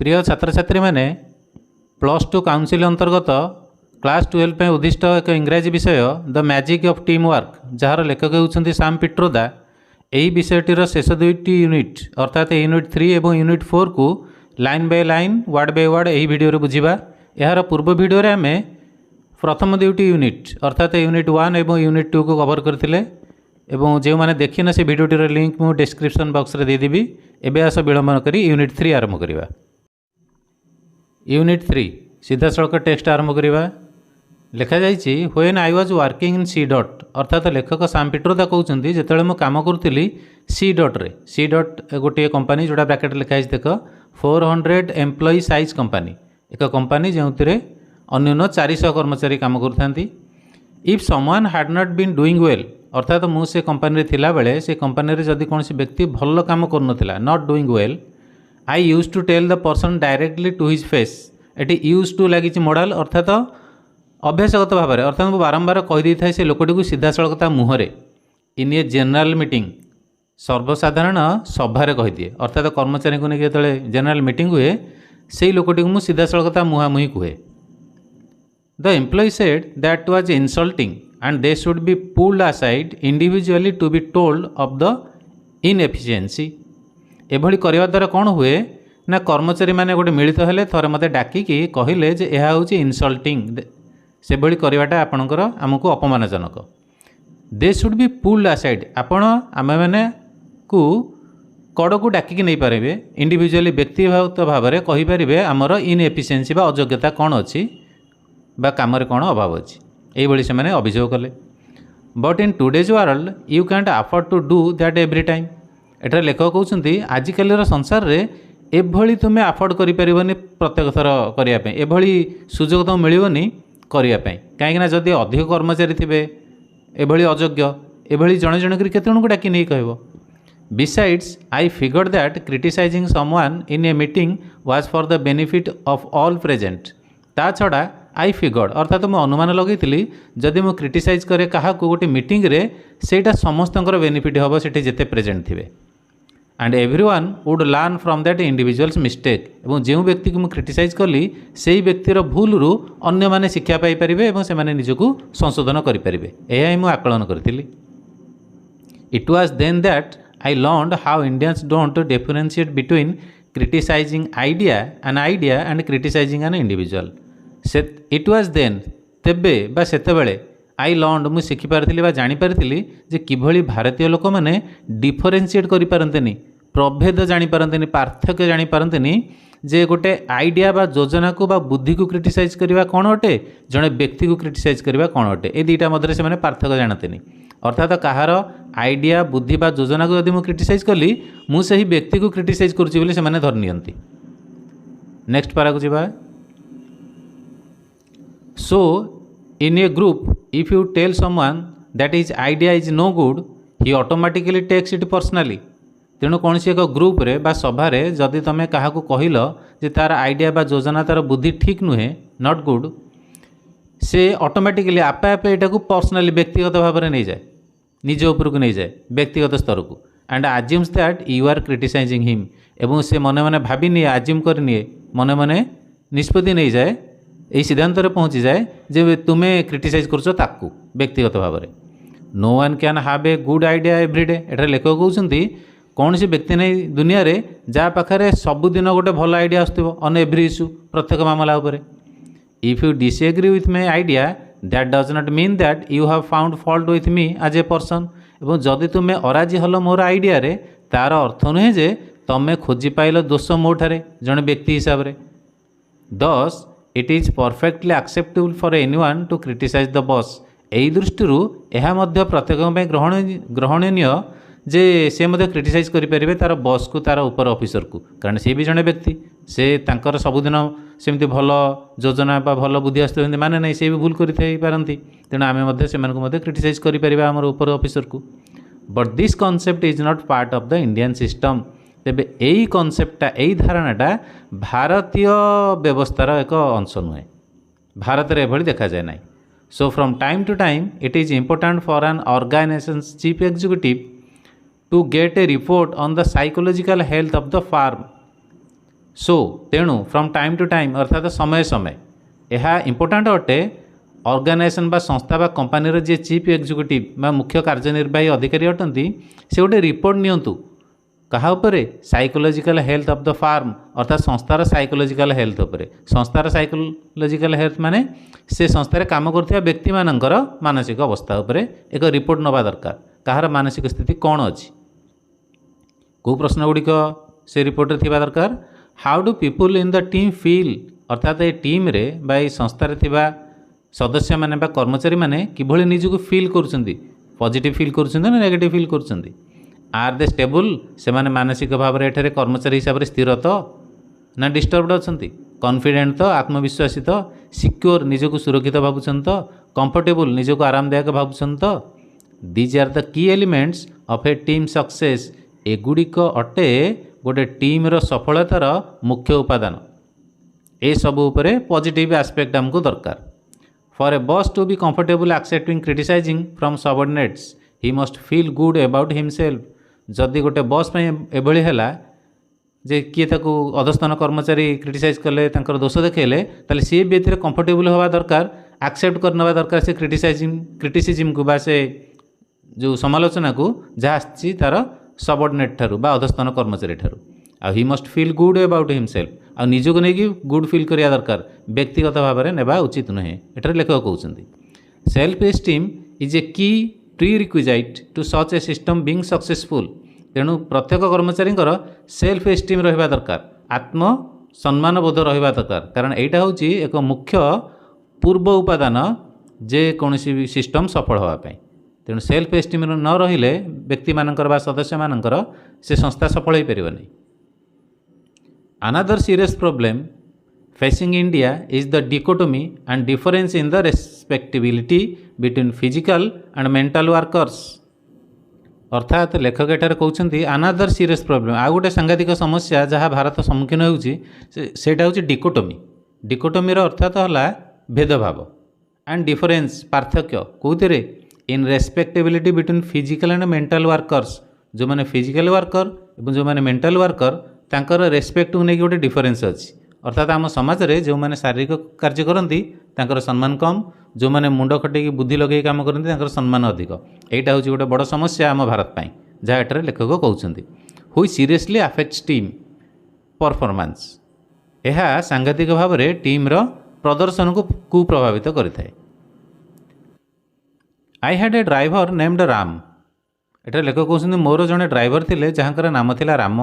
प्रिय छात्र छात्री मैंने प्लस टू काउनसिल अंतर्गत क्लास 12 पे उद्दिष्ट एक इंग्राजी विषय the magic of team work jar लेखक होउछन्ति साम पिट्रोदा। यही विषयटीर शेष दुईटी यूनिट अर्थात यूनिट 3 और यूनिट 4 को line by line word by word यही वीडियो बुझा। यार पूर्व वीडियो आम प्रथम दुईटी यूनिट अर्थात यूनिट 1 और यूनिट 2 को कवर करते जो मैंने देखिना से वीडियोटीर लिंक मु डिस्क्रिप्शन बॉक्स रे देदेवी। एबे आस विलंब करी यूनिट 3 आरंभ करिबा। यूनिट 3 सीधा सड़क टेक्स्ट आरंभ करवा। लिखा जाइए when I was working in C dot अर्थात लेखक साम पिट्रोदा कहते जिते मुझे कम करी सी डॉट रे। सी डॉट गोटे कंपनी जोड़ा ब्रैकेट लिखाई देख 400 एम्प्लॉई साइज कंपनी एक कंपनी जो अन्यून 400 कर्मचारी काम करथांती। If someone had not been doing well अर्थात मुझे कंपनी थिला बेले से कंपनी जदि कौन व्यक्ति भल काम कर not doing well I use to tell the person directly to his face. एटी यूज टू लगी मॉडल अर्थात अभ्यासगत भाव में अर्थात मुझे बारंबार कहीदे था से लोकटी को सीधा सड़क मुहरे इन ए जेनेल मीटिंग सर्वसाधारण सभार कहीदिए अर्थात कर्मचारी को लेकिन जो जेनेल मीटिंग हुए से लोकटी को मुझे सीधा सड़क मुहांमुही कहे। The employee said that was insulting and they should be pulled aside individually to be told of the inefficiency। एभली करवा द्वारा कौन हुए ना कर्मचारी माने गोटे मिलित हेले थरे मते डाकिकी कहिले जे एहा होची इनसल्टिंग से भली करवाटा आपणकर आमको अपमानजनक। They should be pulled aside आपण आमे माने को कड़ को डाकिकी नहीं पारे इंडिविजुअली व्यक्तिगत भाव में कहि पारिबे आमर इनएफिशिएंसी बा अयोग्यता कौन अच्छी बा काम रे कौन अभाव अच्छी यही से मैंने अभियोग कले। But in today's world you can't afford to do that every time. एटार लेखक कहते आजिकल संसार रे एभली तुम्हें अफोर्ड करें प्रत्येक थर करने एभली सुजोग तुम मिलनी करने कहीं जदि अधिक कर्मचारी थे एभली अयोग्य एभली जड़े जन कर केते को डाकी नहीं कह। Besides I figured that criticising someone in a meeting was for the benefit of all present. ता छड़ा आई फिगर्ड अर्थात मुझे अनुमान लगे जदि मुझे क्रिटिसाइज करे क्या गोटे मीटिंग रे सेटा समस्त बेनिफिट हम से जिते प्रेजेंट थे and everyone would learn from that individuals mistake. और जो व्यक्ति को मुझे क्रिटिसाइज कली से व्यक्तिर भूल रु अन्य माने शिक्षा पाई परिबे एवं से माने निजको संशोधन करि परिबे एया ही मु आकलन करथिली। It was then that I learned how Indians don't differentiate between criticising idea and criticising an individual. It was then तेबे बा सेतेबेले आई लर्नड मु शिखिपारी जानीपारी जे किभली भारतीय लोक मैंने डिफरेन्सीएट करें प्रभेद जानीपारती पार्थक्य जानीपारती जे गोटे आइडिया बा योजना को बा बुद्धि को क्रिटिसाइज करवा कौन अटे जड़े व्यक्ति को क्रिटिसाइज करवा कौन अटे ए दुईटा मध्य से पार्थक्य जानते अर्थात कहार आइडिया बुद्धि बा योजना को यदि मुझे क्रिटिसाइज कली मुझे व्यक्ति को क्रिटिसाइज करुँच से धर नियंती। नेक्स्ट पारा को जावा। So in a group if you tell someone that his idea is no good he automatically takes it personally। तेणु कौन सी एक ग्रुप रे बा सभा रे जदि तुम क्या कहल जे तार आइडिया बा योजना तार बुद्धि ठीक नुहे नॉट गुड से ऑटोमेटिकली आपे आपे एटा को पर्सनली व्यक्तिगत भाव में नहीं जाए निज उपर को नहीं जाए व्यक्तिगत स्तर को and assumes that you are criticising him एवं से मने मने भाभी निए आज्यूम कर निए मने मने निष्पत्ति नहीं जाए यही सिद्धांत पहुँची जाए जे तुम्हें क्रिटिसाइज कर व्यक्तिगत भाव में। No one can have a good idea everyday. एठार लेखक कहते कौन सी व्यक्ति नहीं दुनिया रे जहाँ पाखे सबुदिन गोटे भल आइडिया आसो ऑन एवरी इश्यू प्रत्येक मामला उपर। If you disagree with my idea that does not mean that you have found fault with me as a person. एवं जदि तुम्हें अराजी हल मोर आइडिया रे तार अर्थ नुहे जे तुम्हें खोजी पाइल दोष मो ठारे जड़े व्यक्ति हिसाब से। Thus it is perfectly acceptable for anyone to criticise the boss. यही दृष्टि यह प्रत्येक ग्रहणीय जे से क्रिटिसाइज करें तार बॉस को तार ऊपर ऑफिसर को कारण सी भी जड़े व्यक्ति से तांकर सबुदिन सेमती भल योजना बा भल बुद्धि आसते माने नहीं से भी भूल करती तेणु आम से क्रिटिसाइज करें आम ऊपर ऑफिसर को। But this concept is not part of the Indian system. तेबे यही कॉन्सेप्टटा यही धारणाटा भारतीय व्यवस्थार एक अंश नुहे भारत में एभली देखा जाए ना। So from time to time it is important for an organisation chief executive to get a report on the psychological health of the firm so तेणु फ्रम टाइम टू टाइम अर्थात समय समय यह इम्पोर्टाट अटे ऑर्गेनाइजेशन बा संस्था बा company जी chief executive बा मुख्य कार्यनिर्वाही अधिकारी अटंती से गोटे रिपोर्ट नियंतु कहा उपरे psychological health of the firm अर्थात संस्थार साइकोलॉजिकल हेल्थ उपरे संस्थार साइकोलॉजिकल हेल्थ माने से संस्थार काम करथिबा व्यक्ति मानकर मानसिक अवस्था उपरे एक रिपोर्ट नवा दरकार कहार मानसिक स्थिति कौन अच्छी को प्रश्न गुड़िक से रिपोर्ट रे थिबा दरकार how do people in the team feel अर्थात ये टीम रे बा ये संस्थार थिबा सदस्य माने बा कर्मचारी माने किभଳି निजको फील करूछंदी पॉजिटिव फील करूछंदी ना नेगेटिव फील करूछंदी आर दे स्टेबल से माने मानसिक भाव में एठारे कर्मचारी हिसाब से स्थिर तो ना डिस्टर्बड अच्छा कॉन्फिडेंट तो आत्मविश्वासी तो सिक्योर निजको सुरक्षित भावुन तो कंफर्टेबल निजको आरामदायक भावुन तो these are the key elements of a team success एगुड़िक अटे गोटे टीम रो सफलतार मुख्य उपादान ए सब उपरे पॉजिटिव एस्पेक्ट हमको दरकार for a boss to be comfortable accepting criticising from subordinates he must feel good about himself जदि गोटे बॉस एभली है जे किए ताकू अधस्थान कर्मचारी क्रिटिसाइज कले तांकर दोष देखेले ताले सी भी एथिरे कंफर्टेबल हवा दरकार एक्सेप्ट करना दरकार से क्रिटिसिज्म को बा से जो समालोचना को जहाँ आसी तार सबऑर्डिनेट ठारू बा अधस्थान कर्मचारी ठारू आ he must feel good about himself आ निजको नहीं गुड फील करिया दरकार व्यक्तिगत भाव में नेबा उचित नुहे एठारे लेखक कहउछंती self esteem is a key prerequisite to such a system being successful तेणु प्रत्येक कर्मचारी सेल्फ एस्टीम रहा दरकार आत्म सम्मान बोध रहा दरकार कारण यहाँ हूँ एक मुख्य पूर्व उपादान जे कौन सिस्टम सफल होगापाई तेणु सेल्फ एस्टीम न रहिले व्यक्ति मानकर बा सदस्य मानकर से संस्था सफल हो पार नहीं another serious problem facing India is the dichotomy and difference in the respectability between physical and mental workers अर्थात लेखक एठारे कहउछंती अनदर सीरियस प्रॉब्लम आ गोटे सांघातिक समस्या जहाँ भारत सम्मुखीन होटा हूँ डिकोटोमी डिकोटोमीर अर्थात है भेदभाव एंड डिफरेंस पार्थक्य कौथिरे in respectability between physical and mental workers जो मैंने फिजिकल वर्कर और जो मैंने मेंटल वर्कर तांकर रेस्पेक्ट को लेकिन गोटे डिफरेंस अच्छी अर्थात आम समाज में जो मैंने शारीरिक कार्य करती तांकर सम्मान कम जो मैंने मुंड खटेकी बुद्धि लगे काम करती तांकर सम्मान अधिक यहाँ हूँ गोटे बड़ समस्या आम भारत पाई जहाँ एठारे लेखक कहउछंती हुई सीरियसली अफेक्ट्स टीम परफॉर्मेंस यह सांघातिक भाव में टीम्र प्रदर्शन को कुप्रभावित करें I had a driver named Ram एठारे लेखक कहउछंती मोर जड़े ड्राइवर थिले जहाँकर नाम थिला Ram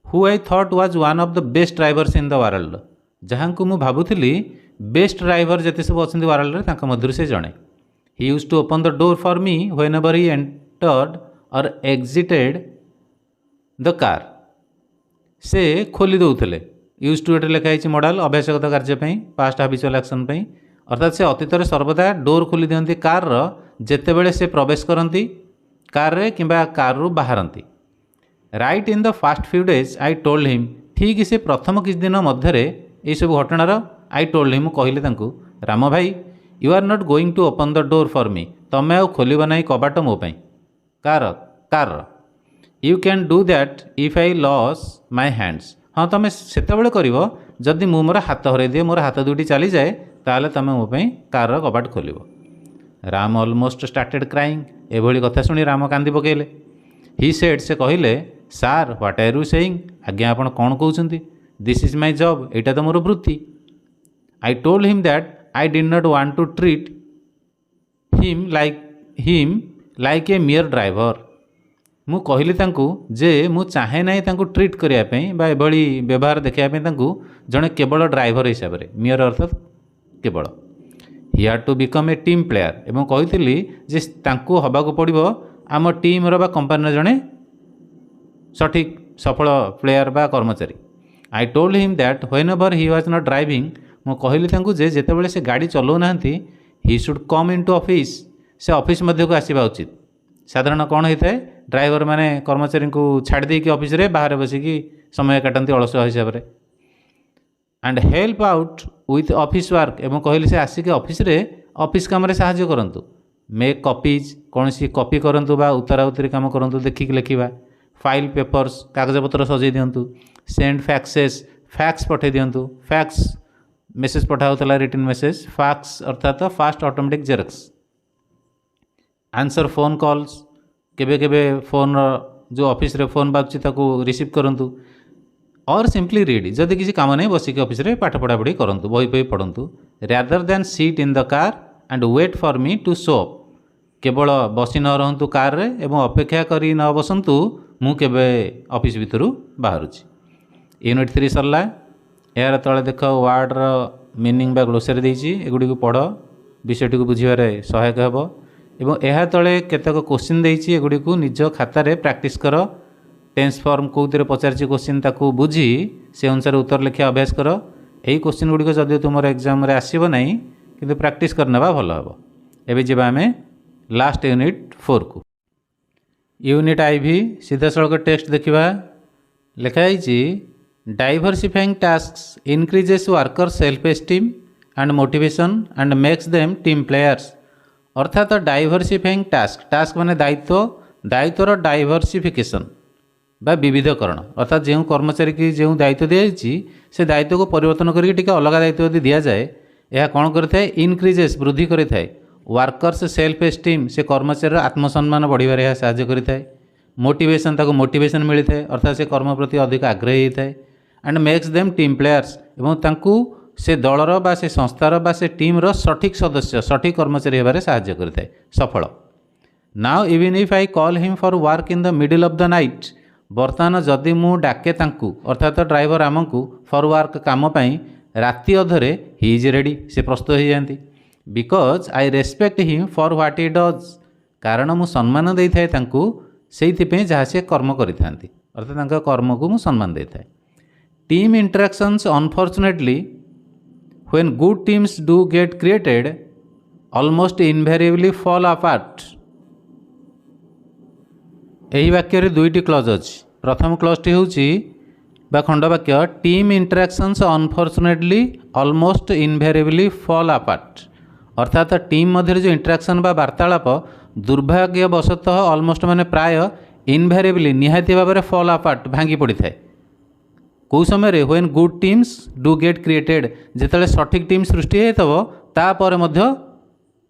who I thought was one of the best drivers in the world जहाँ को मुझे भावुली बेस्ट ड्राइवर जिते सब अच्छा वर्ल्ड मध्य से जड़े he used to open the door for me whenever he entered or exited the car से खोली दौले यूज टू एटे लिखाई मॉडल अभ्यासगत कार्यपाई पास्ट हाबिचुअल एक्शन अर्थात से अतीत सर्वदा डोर खोली दिखती कार जितेबले से प्रवेश करती कार रे किंबा कार रु बाहरती right in the first few days I told him ठीक से प्रथम किछ दिन मध्य ये सब घटनार आई टोल्ड हिम कहले राम भाई you are not going to open the door for me तमें आउ खोल ना कबाट मो कार कार you can do that if I lose my hands हाँ तुम से कर जदि मु मोर हाथ हर दिए मोर हाथ दुटी चली जाए ताले तुम मो कार कबाट खोल राम ऑलमोस्ट स्टार्टेड क्राइंग एभली कथा शुणी राम कांदी पकेले ही सेड से कहले सार व्हाट आर यू सेइंग आज्ञा आपण कौन कहते दिस इज माय जॉब एटा तो मोर वृत्ति I told him that I did not want to treat him like a mere driver मु कहली जे मु चाहे ना ट्रीट करने एभली व्यवहार देखापी जड़े केवल ड्राइवर हिसाब से मियर अर्थात केवल ही had to become a team player एवं कही जे हवाक पड़ो आम टीम्र बा कंपानी जड़े सठिक सफल प्लेयर बा कर्मचारी I told him that whenever he was not driving मु कहली जे जेतेबेले से गाड़ी चलाऊना he should come into office से ऑफिस मध्य को आसवा उचित साधारण कौन होता है ड्राइवर माने कर्मचारी को छाड़ देकी ऑफिस रे बाहर बसिकी समय काटती अलसुआ हिसाब से and help out with office work एवं कहली से आसिक ऑफिस काम साहाय्य करंतु मेक कॉपीज कौन सी कॉपी करंतु बा उतरा उतरी काम करंतु देखिक लिखा फाइल पेपर्स कागजपत्र सजाई दिंतु सेंड फैक्सेस फैक्स पठे दिंतु फैक्स मेसेज पठाऊला रिटन मेसेज फैक्स अर्थात fast automatic xerox answer phone calls केबे केबे फोन जो ऑफिस रे फोन बाजुची ताको रिसीव करंतु और सिंपली रीड जदि किसी काम नहीं बसिक ऑफिस रे पाठ पढ़ापढ़ी करंतु बही बही पढ़ंतु rather than sit in the car and wait for me to show up केवल बसी न रहंतु कार रे एवं अपेक्षा करी न बसंतु मु केबे ऑफिस भितरु बाहरुची यूनिट 3 सरला यार तले देख वर्ड रो मीनिंग बा ग्लोसरी देछि एगुडी को पढ़ विषयटी को बुझिबारे सहायक हेबो एवं यह तले केतक क्वेश्चन देछि एगुडी को निज खाता रे प्रैक्टिस कर टेंस फॉर्म कौतिर पचार क्वेश्चन ताकू बुझी से अनुसार उत्तर लिखा अभ्यास कर यही क्वेश्चन गुड़िक जदि तुम एग्जाम रे आसीबो नहीं किंतु प्रैक्टिस करनेबा भल हम एबे जेबा आमे लास्ट यूनिट 4 को यूनिट आईवी सीधा सड़क टेक्स्ट देखा लिखाई diversifying tasks increases worker self esteem and motivation and makes them team players अर्थात डाइवर्सिफाइंग टास्क माने दायित्वर डाइवर्सिफिकेशन बा विविधकरण अर्थात जो कर्मचारी की जो दायित्व दिखाई से दायित्व को परिवर्तन करके अलग दायित्व यदि दि जाए यह कौन करता है इनक्रीजेस वृद्धि करता है वर्कर्स सेल्फ एस्टीम से कर्मचारी आत्मसम्मान बढ़िबार यह साहाय्य करता है मोटिवेशन ताको मोटिवेशन मिलता है अर्थात से कर्म प्रति अधिक आग्रही होता है and makes them team players एवं तांकू से दलर बा से संस्थार बा से टीम सठिक सदस्य सठिक कर्मचारी होबार साहाय्य करता है सफल now even if I call him for work in the middle of the night बर्तमान जदि मु डाके तांकू अर्थात ड्राइवर आमको फॉर वर्क काम पाई राति अधरे ही इज रेडी से प्रस्तुत हो जाती because I respect him for what he does कारण मु सम्मान दे थाए तांकू सेइथिपे जहाँ से कर्म करिथांती अर्थात तांका कर्म को मु सम्मान दे थाए team interactions unfortunately when good teams do get created almost invariably fall apart यही वाक्य दुईटी क्लज अच्छी प्रथम क्लजटी हूँ खंडवाक्य team interactions unfortunately almost invariably fall apart अर्थात टीम मध्य जो इंटरेक्शन बा वार्तालाप दुर्भाग्यवशतः ऑलमोस्ट माने प्राय इनवेरिएबली निहाती भाव में फॉल अपार्ट भांगी पड़ी थाए कौ समय when good teams do get created जिते सठिक टीम सृष्टि होता तापर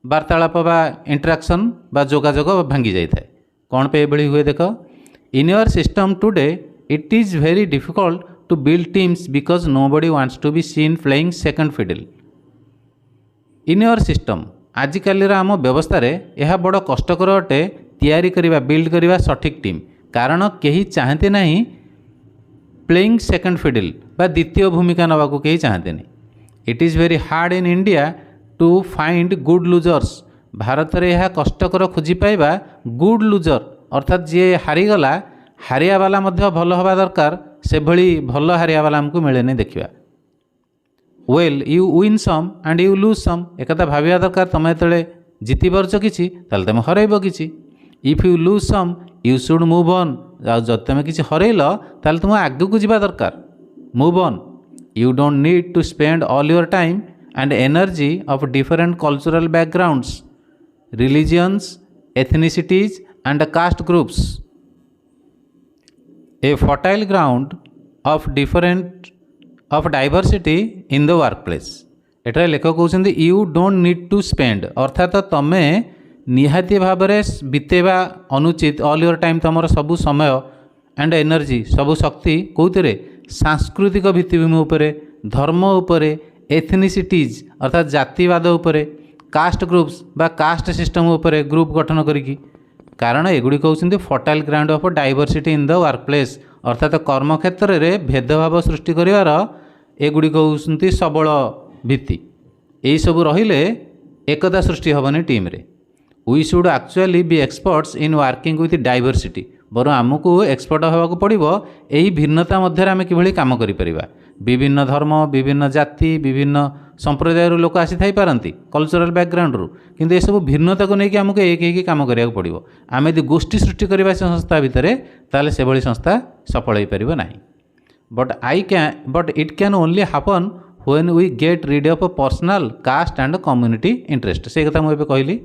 वार्तालाप बा इंटरेक्शन बा जोगाजोग भांगी जाए कौन पे ये हुए देख in your system today it is very difficult to build teams because nobody wants to be seen playing second fiddle in your system आजिकल आम व्यवस्था यह बड़ कष्टकर अटे तैयारी करवा बिल्ड करवा सठिक टीम कारण कहीं चाहते नहीं प्लेइंग सेकंड फिडल बा द्वितीय भूमिका नवा को कहीं चाहते नहीं it is very hard in India to find good losers भारत में यह कष्टकर खोजी पाइबा गुड लुजर अर्थात जी हारीगला हारिया वाला भल हवा दरकार से भली भल हारिया वाला आमको मिले नहीं देखा well you win some and you lose some एक भाविया दरकार तुम जो जीति पार्छ कि तुम हरइब कि if you lose some you should move on जब तुम किसी हरइल ताल तुम आगू को जावा दरकार move on you don't need to spend all your time and energy of different cultural backgrounds religions, ethnicities and caste groups. A fertile ground of diversity in the workplace. एटा लेखक कहते you don't need to spend अर्थात तमे निहाती भाव में बितेवा अनुचित all your time तुम सबू समय एंड एनर्जी सबू शक्ति कौन सांस्कृतिक भित्तिभूमि उपरे धर्म उपरे एथनिसिटीज अर्थात जातिवाद उपरे कास्ट ग्रुप्स बा कास्ट सिस्टम उपरे ग्रुप गठन करिकी कारण एगुड़ी कहते fertile ground of diversity in the work place अर्थात कर्म क्षेत्र में भेदभाव सृष्टि कर एगुड़ी कहते सबल भित्ति यही सब रहिले एकता सृष्टि हेनी टीम रे we should actually be experts in working with diversity बर आमको एक्सपर्ट होगा पड़ो यही भिन्नता मध्य आम कि कम करिपरिबा विभिन्न धर्म विभिन्न जाति विभिन्न संप्रदाय लोक आसी थाई पारती कल्चरल बैकग्राउंड रु किंतु ये सब भिन्नता को लेकिन आमको एक एक काम करिया पड़ो आम यदि गोष्ठी सृष्टि करवा संस्था भितर ताले से भली संस्था सफल हो पार ना but it can only happen when we get rid of personal caste and community interest से कथा मुझे कहली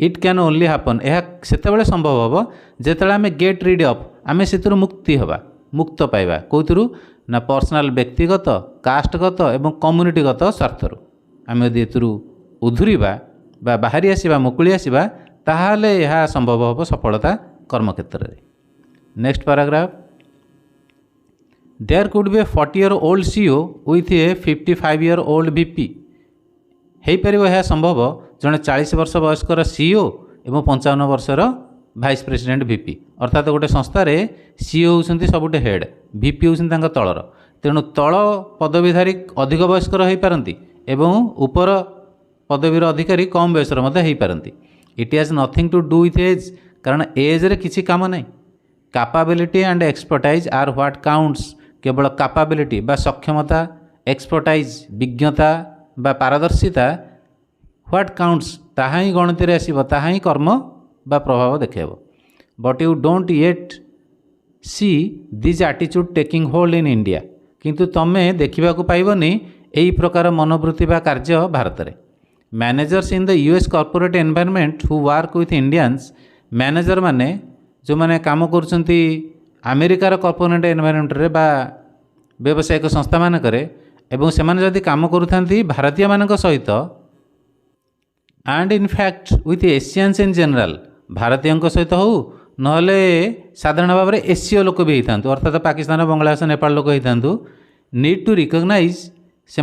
इट कैन ओनली हैपन यह से संभव हम जिते आम गेट रिड ऑफ आम से मुक्ति हवा मुक्त पाइबा कौन ना पर्सनाल व्यक्तिगत कास्टगत एवं कम्युनिटीगत स्वार्थरू आम यदि एथुरु उधुरिबा बा बाहरी आसिबा मुकुली आसिबा ताहाले यह संभव हम सफलता कर्मक्षेत्र में। Next paragraph there could be a 40-year-old CEO with a 55-year-old VP हो पार यह संभव जड़े 40 वर्ष वयस्कर CEO एवं 55 वर्षर भाइस प्रेसिडेंट VP अर्थात गोटे संस्थार CEO होती सबुठे हेड VP होती तलर तेणु तल पदवीधारी अधिक वयस्कर हो पारती एवं उपर पदवीर अधिकारी कम बयसर हो पारती। It has nothing to do with age कारण एज रे किसी काम नहीं। Capability and expertise are what counts केवल कैपेबिलिटी बा सक्षमता एक्सपर्टाइज विज्ञता बा पारदर्शिता व्हाट काउंट्स ताहा ही गणति आसब ताहा ही कर्म बा प्रभाव देखेब। But you don't yet see this attitude taking hold in India किंतु तमें देखा पाइबनी यही प्रकार मनोवृत्ति बा कार्य भारत में। Managers in the US corporate environment who work with Indians manager माने जो मैंने काम करुँच अमेरिकार कॉर्पोरेट एनवायरनमेंट रे बा व्यावसायिक संस्था मानक एवं से जदि काम करुँच भारतीय मान सहित and in fact with Asians in general भारतीय सहित हो नहले साधारण भाव में एसीय लोक भी होता अर्थात पाकिस्तान बांग्लादेश नेपाल लोक होता नीड टू रिकग्नाइज से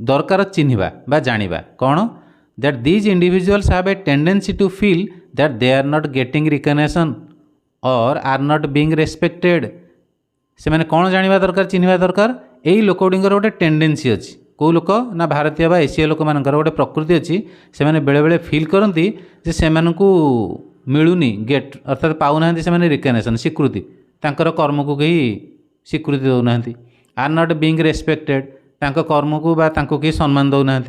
दरकार चिन्हवा बा जानिबा कौन that these individuals have a tendency to feel that they are not getting recognition और आर नॉट बीइंग रेस्पेक्टेड से माने कौन जानिबा दरकार चिन्हवा दरकार यही लोक गुड़िकर गोटे टेंडेंसी अच्छी कौ लोक ना भारतीय बा एसीय लोक मानकर गोटे प्रकृति अच्छी से माने बेले बेले फील करती जे से मानकू मिलूनी गेट अर्थात पाऊना से माने रिकग्निशन स्वीकृति तांकर कर्म को कहीं स्वीकृति दौना आर नॉट बीइंग रेस्पेक्टेड तांको कर्म को बा तांको कहीं सम्मान दौना।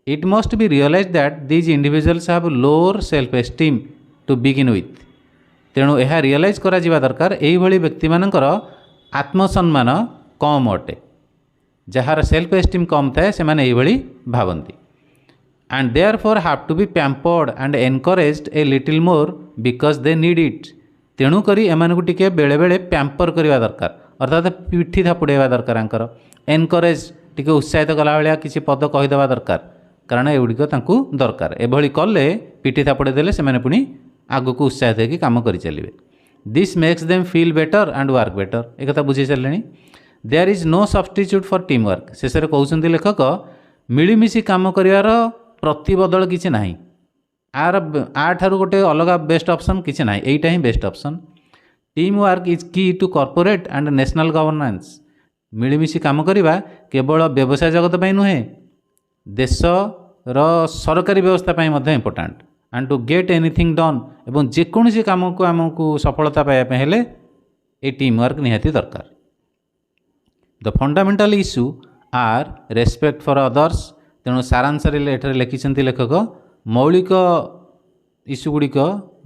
It must be realise that these individuals have lower self esteem to begin with तेणु यह रियलाइज करा जिबा दरकार एही भली व्यक्ति मानकर आत्मसम्मान कम अटे जार सेल्फ एस्टीम कम थाए से माने एही भली भावंती and therefore have to be pampered and encouraged a little more because they need it तेणु करी एमानकु टिके बेले बेले पैम्पर करवा दरकार अर्थात पिठी थापुड़ेवा दरकार आंकर एनकरेज टिके उत्साहित कला भाया किसी पद कहीदेवा दरकार कारण एगुड़िक दरकार एभली कले पिठी थापड़े देले से माने पुणी आगक उत्साहित होकर काम कर चलिए। This makes them feel better and work better एक कथा बुझे सारे। There is no substitute for teamwork शेष कहते लेखक मिलमिशी काम कर प्रतिबदल किसी ना आर गोटे अलग बेस्ट ऑप्शन किसी ना यहीटा ही best option. Team work is key to corporate and national governance मिलमिशी काम करवा केवल व्यवसाय जगत पर नुहे देशर सरकारी व्यवस्था important and to get anything done एवं जेकोसी काम को आमको सफलता पाइबा हेले ए टीम वर्क निहाती दरकार। The fundamental issue are respect for others तेणु सारांश लिखिं लेखक मौलिक इश्यू गुड़िक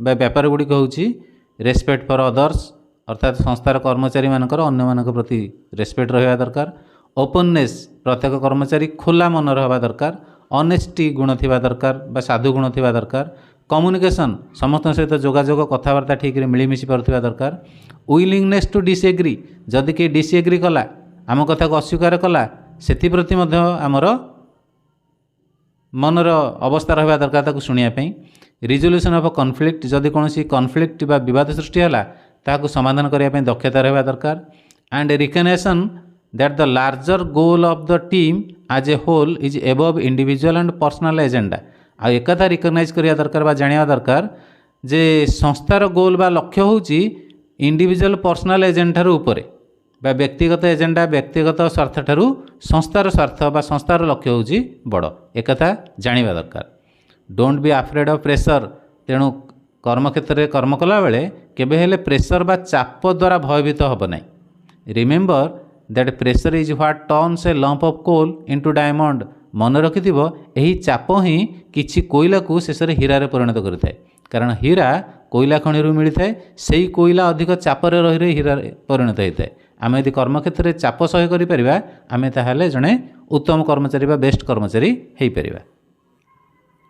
व्यापार गुड़िक हूँ रेस्पेक्ट फॉर अदर्स अर्थात संस्थार कर्मचारी मानकर अन्य मान प्रति रेस्पेक्ट रहा दरकार। ओपननेस प्रत्येक कर्मचारी खोला मन रहा दरकार। ऑनेस्टी गुण थी दरकार बा साधु गुण थी दरकार। कम्युनिकेशन समस्त सहित जोगाजोग कथबार्ता ठीक मिलमिशी पारुवा दरकार। विलिंगनेस टू डिसएग्री जदि के डिसएग्री कला आम कथा को अस्वीकार कला से आमर मनर अवस्था रहा दरकार ताकू शुणापी। रिजोल्यूशन ऑफ कॉन्फ्लिक्ट जदि कौन कॉन्फ्लिक्ट बा विवाद सृष्टि है ताकू समाधान करने दक्षता रहा दरकार। And recognition that the larger goal of the team as a whole is above individual and personal agenda आ एक कथा रिकग्नाइज करिया दरकार बा जानिया दरकार जे संस्थार गोल बा लक्ष्य होची इंडिविजुअल पर्सनल एजेंडा ठारू उपरे बा व्यक्तिगत एजेंडा व्यक्तिगत स्वार्थ ठारू संस्थार स्वार्थ बा संस्थार लक्ष्य होची बड़ एक कथा जानिबा दरकार। Don't be afraid of pressure तेणु कर्मक्षेत्र में कर्म कला बेले केबे हेले प्रेशर बा चाप द्वारा भयभीत होब ना। Remember that pressure is what turns a lump of coal into diamond मन रखिथिबो एही चाप ही किछि कोयला को शेष में हीरा परिणत करिथाय कारण हीरा कोयला खनि मिलता है से कोयला अधिक चापर रही हीरा परिणत होता है। आम यदि कर्मक्षेत्र में चाप सह्य करें आम ताहले जड़े उत्तम कर्मचारी बा बेस्ट कर्मचारी हो पार।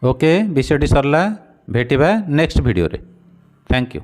ओके विषयटी सरला भेटिबा नेक्स्ट वीडियो रे। Thank you.